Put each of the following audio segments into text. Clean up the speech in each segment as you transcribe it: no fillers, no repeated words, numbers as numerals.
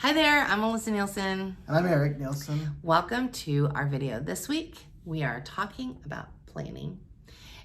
Hi there, I'm Melisa Nielsen. And I'm Erik Nielsen. Welcome to our video. This week we are talking about planning.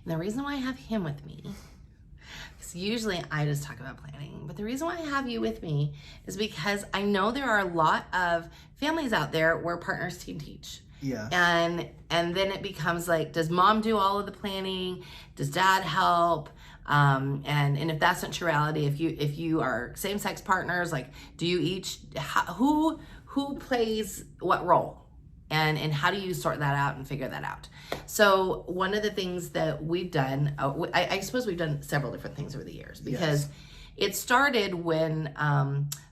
And the reason why I have him with me, because usually I just talk about planning, but the reason why I have you with me is because I know there are a lot of families out there where partners team teach. Yeah. And then it becomes like, does mom do all of the planning? Does dad help? And if that's not your reality, if you are same-sex partners, like, do you each, who plays what role? And how do you sort that out and figure that out? So one of the things that we've done, I suppose we've done several different things over the years, because it started when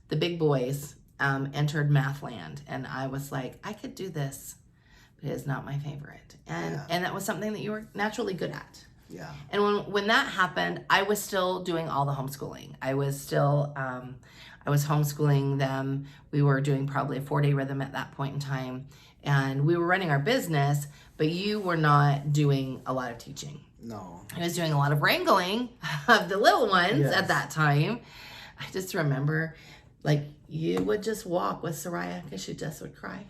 the big boys entered math land, and I was like, I could do this, but it is not my favorite. And that was something that you were naturally good at. Yeah. And when that happened, I was still doing all the homeschooling. I was still, I was homeschooling them. We were doing probably a 4-day rhythm at that point in time. And we were running our business, but you were not doing a lot of teaching. No. I was doing a lot of wrangling of the little ones at that time. I just remember, like, you would just walk with Soraya because she just would cry.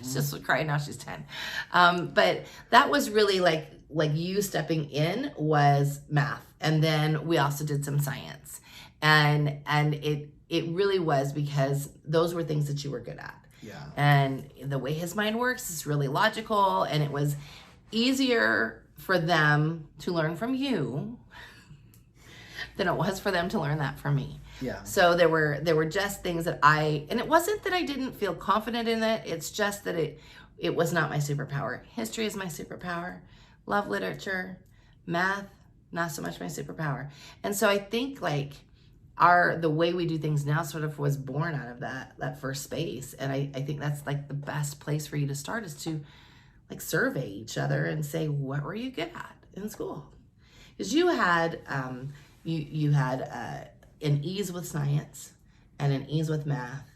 She just would cry. Now she's 10. But that was really like you stepping in was math. And then we also did some science. And it really was because those were things that you were good at. Yeah. And the way his mind works is really logical, and it was easier for them to learn from you than it was for them to learn that from me. Yeah. So there were just things that and it wasn't that I didn't feel confident in it. It's just that it was not my superpower. History is my superpower. Love literature. Math, not so much my superpower. And so I think like the way we do things now sort of was born out of that first space. And I think that's like the best place for you to start, is to like survey each other and say, what were you good at in school? Because you had you had an ease with science and an ease with math,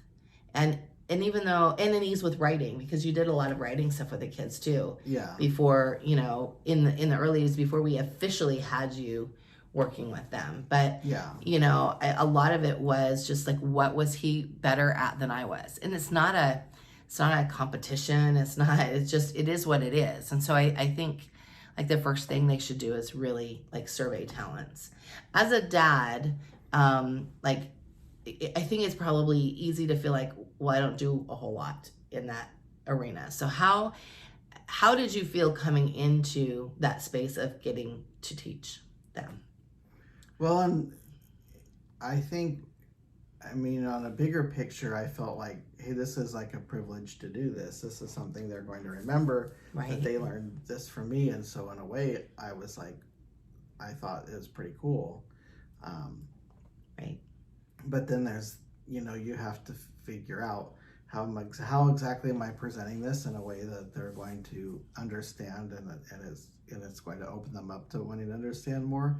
and an ease with writing, because you did a lot of writing stuff with the kids too. Yeah. Before, in the early days, before we officially had you working with them. But a lot of it was just like, what was he better at than I was? And it's not a competition. It is what it is. And so I think like the first thing they should do is really like survey talents. As a dad, I think it's probably easy to feel like, well, I don't do a whole lot in that arena. So how did you feel coming into that space of getting to teach them? Well, I think, on a bigger picture, I felt like, hey, this is like a privilege to do this. This is something they're going to remember, that they learned this from me. And so in a way, I was like, I thought it was pretty cool. Right. But then there's, you have to figure out how exactly am I presenting this in a way that they're going to understand, and it's going to open them up to wanting to understand more.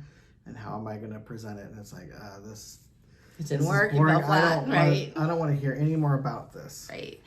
And how am I going to present it? And it's like, it didn't work. You fell flat, right? I don't want to hear any more about this. Right.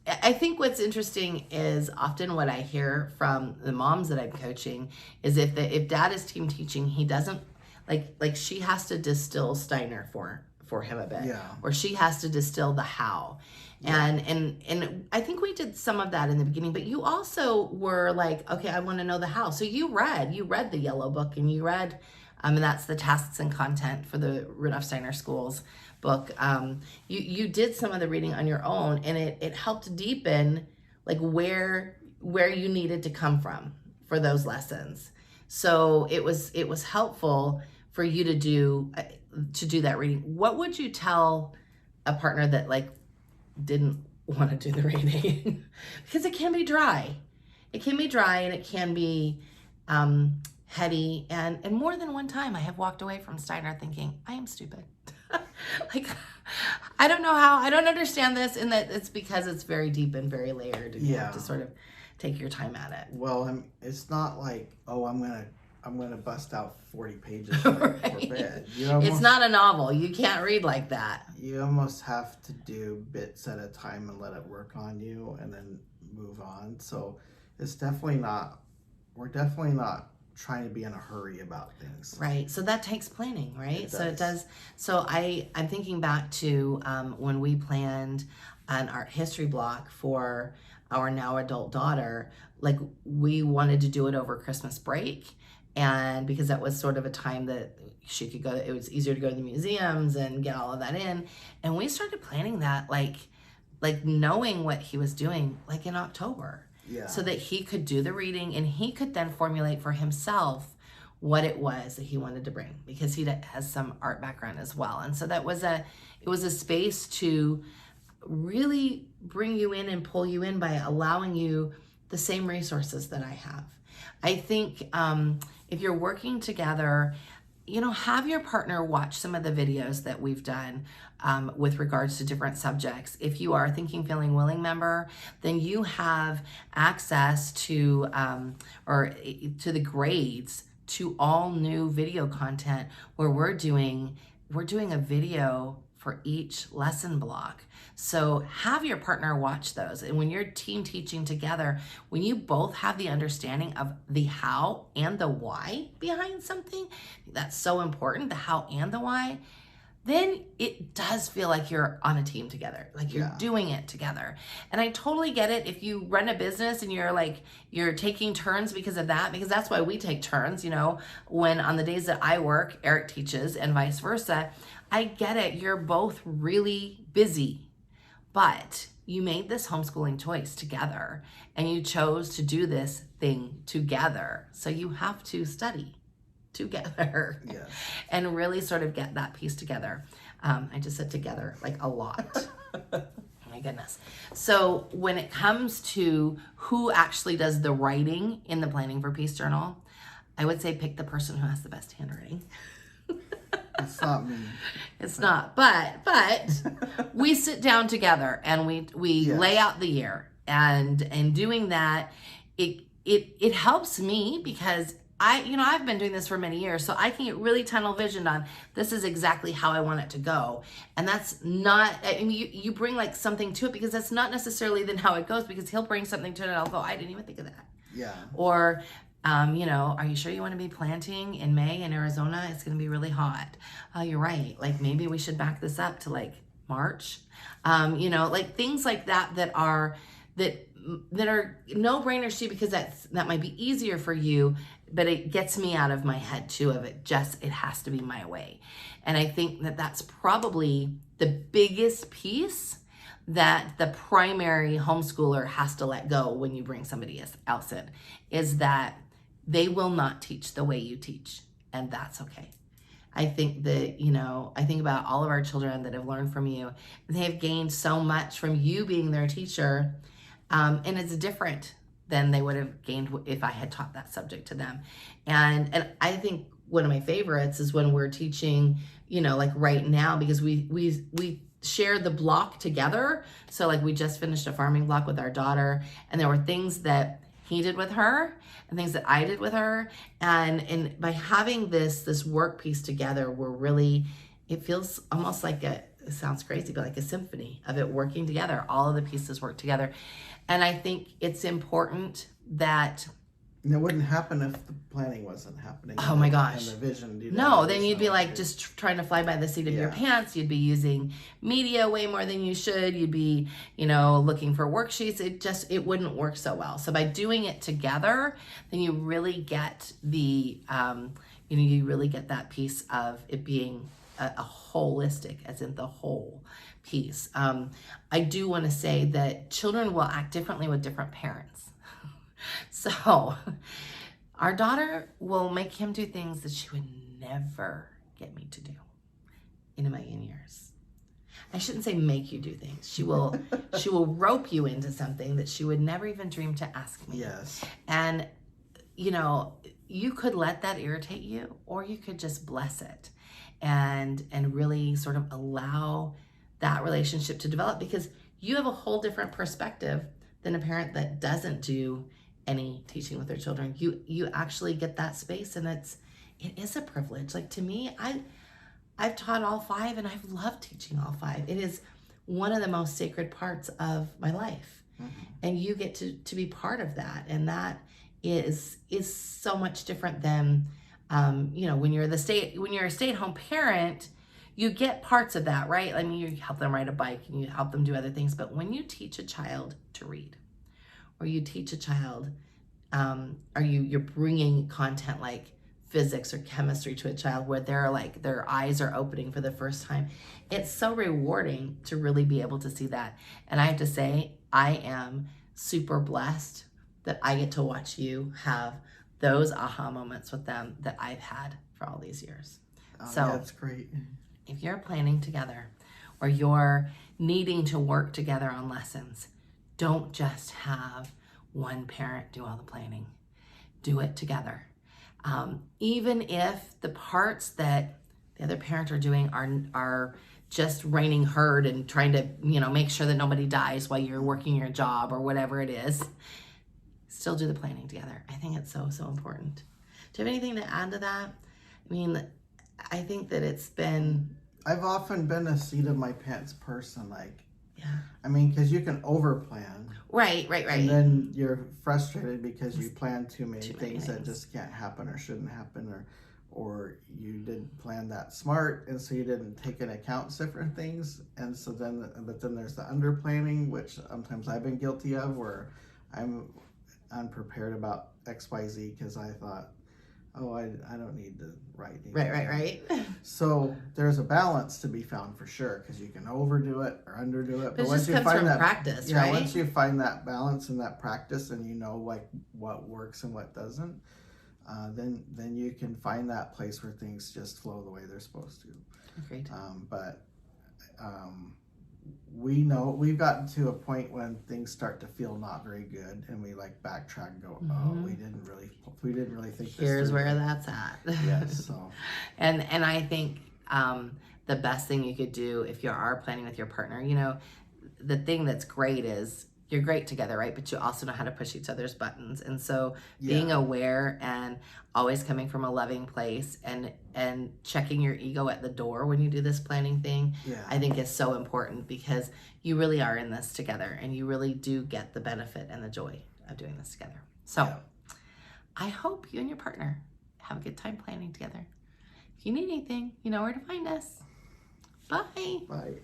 I think what's interesting is often what I hear from the moms that I'm coaching is if dad is team teaching, he doesn't like she has to distill Steiner for him a bit, or she has to distill the how. And I think we did some of that in the beginning, but you also were like, okay, I want to know the how. So you read the yellow book, and you read, and that's the tasks and content for the Rudolph Steiner Schools book. You did some of the reading on your own, and it helped deepen like where you needed to come from for those lessons. So it was helpful for you to do that reading. What would you tell a partner that like didn't want to do the reading? Because it can be dry. It can be dry, and it can be heady, and more than one time I have walked away from Steiner thinking, I am stupid. Like, I don't know how, I don't understand this, and that it's because it's very deep and very layered, and you have to sort of take your time at it. Well, it's not like, oh, I'm gonna bust out 40 pages for bed. It's not a novel. You can't read like that. You almost have to do bits at a time and let it work on you, and then move on. So it's definitely not, we're definitely not trying to be in a hurry about things. Right. So that takes planning, right? It So it does. does. So I'm thinking back to when we planned an art history block for our now adult daughter. Like, we wanted to do it over Christmas break, and because that was sort of a time that she could go, it was easier to go to the museums and get all of that in. And we started planning that like knowing what he was doing like in October. Yeah. So that he could do the reading and he could then formulate for himself what it was that he wanted to bring, because he has some art background as well. And so it was a space to really bring you in and pull you in by allowing you the same resources that I have. I think if you're working together, have your partner watch some of the videos that we've done with regards to different subjects. If you are a Thinking, Feeling, Willing member, then you have access to the grades to all new video content where we're doing a video for each lesson block. So have your partner watch those. And when you're team teaching together, when you both have the understanding of the how and the why behind something, that's so important, the how and the why, then it does feel like you're on a team together, like you're doing it together. And I totally get it if you run a business and you're taking turns because of that, because that's why we take turns, when on the days that I work, Erik teaches and vice versa. I get it. You're both really busy, but you made this homeschooling choice together and you chose to do this thing together. So you have to study together and really sort of get that piece together. I just said together like a lot. Oh my goodness. So when it comes to who actually does the writing in the Planning for Peace journal, I would say pick the person who has the best handwriting. It's not me. It's not, but we sit down together and we lay out the year, and doing that, it helps me because I've been doing this for many years, so I can get really tunnel visioned on this is exactly how I want it to go. And that's not, you bring like something to it, because that's not necessarily then how it goes, because he'll bring something to it and I'll go, I didn't even think of that. Yeah. Or, are you sure you want to be planting in May in Arizona? It's going to be really hot. Oh, you're right. Like maybe we should back this up to like March. Like things like that are no-brainers to you, because that might be easier for you, but it gets me out of my head too of it has to be my way. And I think that that's probably the biggest piece that the primary homeschooler has to let go when you bring somebody else in, is that they will not teach the way you teach, and that's okay. I think that, I think about all of our children that have learned from you. They have gained so much from you being their teacher, and it's different than they would have gained if I had taught that subject to them. And I think one of my favorites is when we're teaching, like right now, because we share the block together. So like we just finished a farming block with our daughter, and there were things that he did with her and things that I did with her. And by having this work piece together, it feels almost like it sounds crazy, but like a symphony of it working together. All of the pieces work together. And I think it's important that... And it wouldn't happen if the planning wasn't happening. Oh my gosh. And the vision. No, then you'd be like just trying to fly by the seat of your pants. You'd be using media way more than you should. You'd be, looking for worksheets. It wouldn't work so well. So by doing it together, then you really get you really get that piece of it being a holistic, as in the whole piece. I do want to say that children will act differently with different parents. So our daughter will make him do things that she would never get me to do in a million years. I shouldn't say make you do things. She will rope you into something that she would never even dream to ask me. Yes. And you could let that irritate you, or you could just bless it and really sort of allow that relationship to develop, because you have a whole different perspective than a parent that doesn't do any teaching with their children. You actually get that space, and it is a privilege. Like to me, I've taught all 5 and I've loved teaching all 5. It is one of the most sacred parts of my life. Mm-hmm. And you get to be part of that. And that is so much different than you know, when you're a stay-at-home parent, you get parts of that, right? I mean, you help them ride a bike and you help them do other things, but when you teach a child to read, or you teach a child, or you're bringing content like physics or chemistry to a child where they're like, their eyes are opening for the first time, it's so rewarding to really be able to see that. And I have to say, I am super blessed that I get to watch you have those aha moments with them that I've had for all these years. So yeah, that's great. If you're planning together or you're needing to work together on lessons, don't just have one parent do all the planning. Do it together. Even if the parts that the other parent are doing are just reigning herd and trying to, you know, make sure that nobody dies while you're working your job or whatever it is, still do the planning together. I think it's so important. Do you have anything to add to that? I mean, I think that I've often been a seat of my pants person, like, yeah. I mean, because you can overplan. Right. And then you're frustrated because you plan too many things that just can't happen or shouldn't happen, or you didn't plan that smart, and so you didn't take into account different things. And so but then there's the under planning, which sometimes I've been guilty of, where I'm unprepared about XYZ because I thought, oh, I don't need to write anything. Right. So there's a balance to be found for sure, because you can overdo it or underdo it. But once you find that practice, right? Once you find that balance and that practice, and you know like what works and what doesn't, then you can find that place where things just flow the way they're supposed to. Agreed. We know we've gotten to a point when things start to feel not very good, and we like backtrack and go, oh, we didn't really think here's where that's at. Yes. So and I think the best thing you could do if you are planning with your partner, you know, the thing that's great is you're great together, right? But you also know how to push each other's buttons. And so being aware and always coming from a loving place and checking your ego at the door when you do this planning thing, I think is so important, because you really are in this together and you really do get the benefit and the joy of doing this together. So I hope you and your partner have a good time planning together. If you need anything, you know where to find us. Bye. Bye.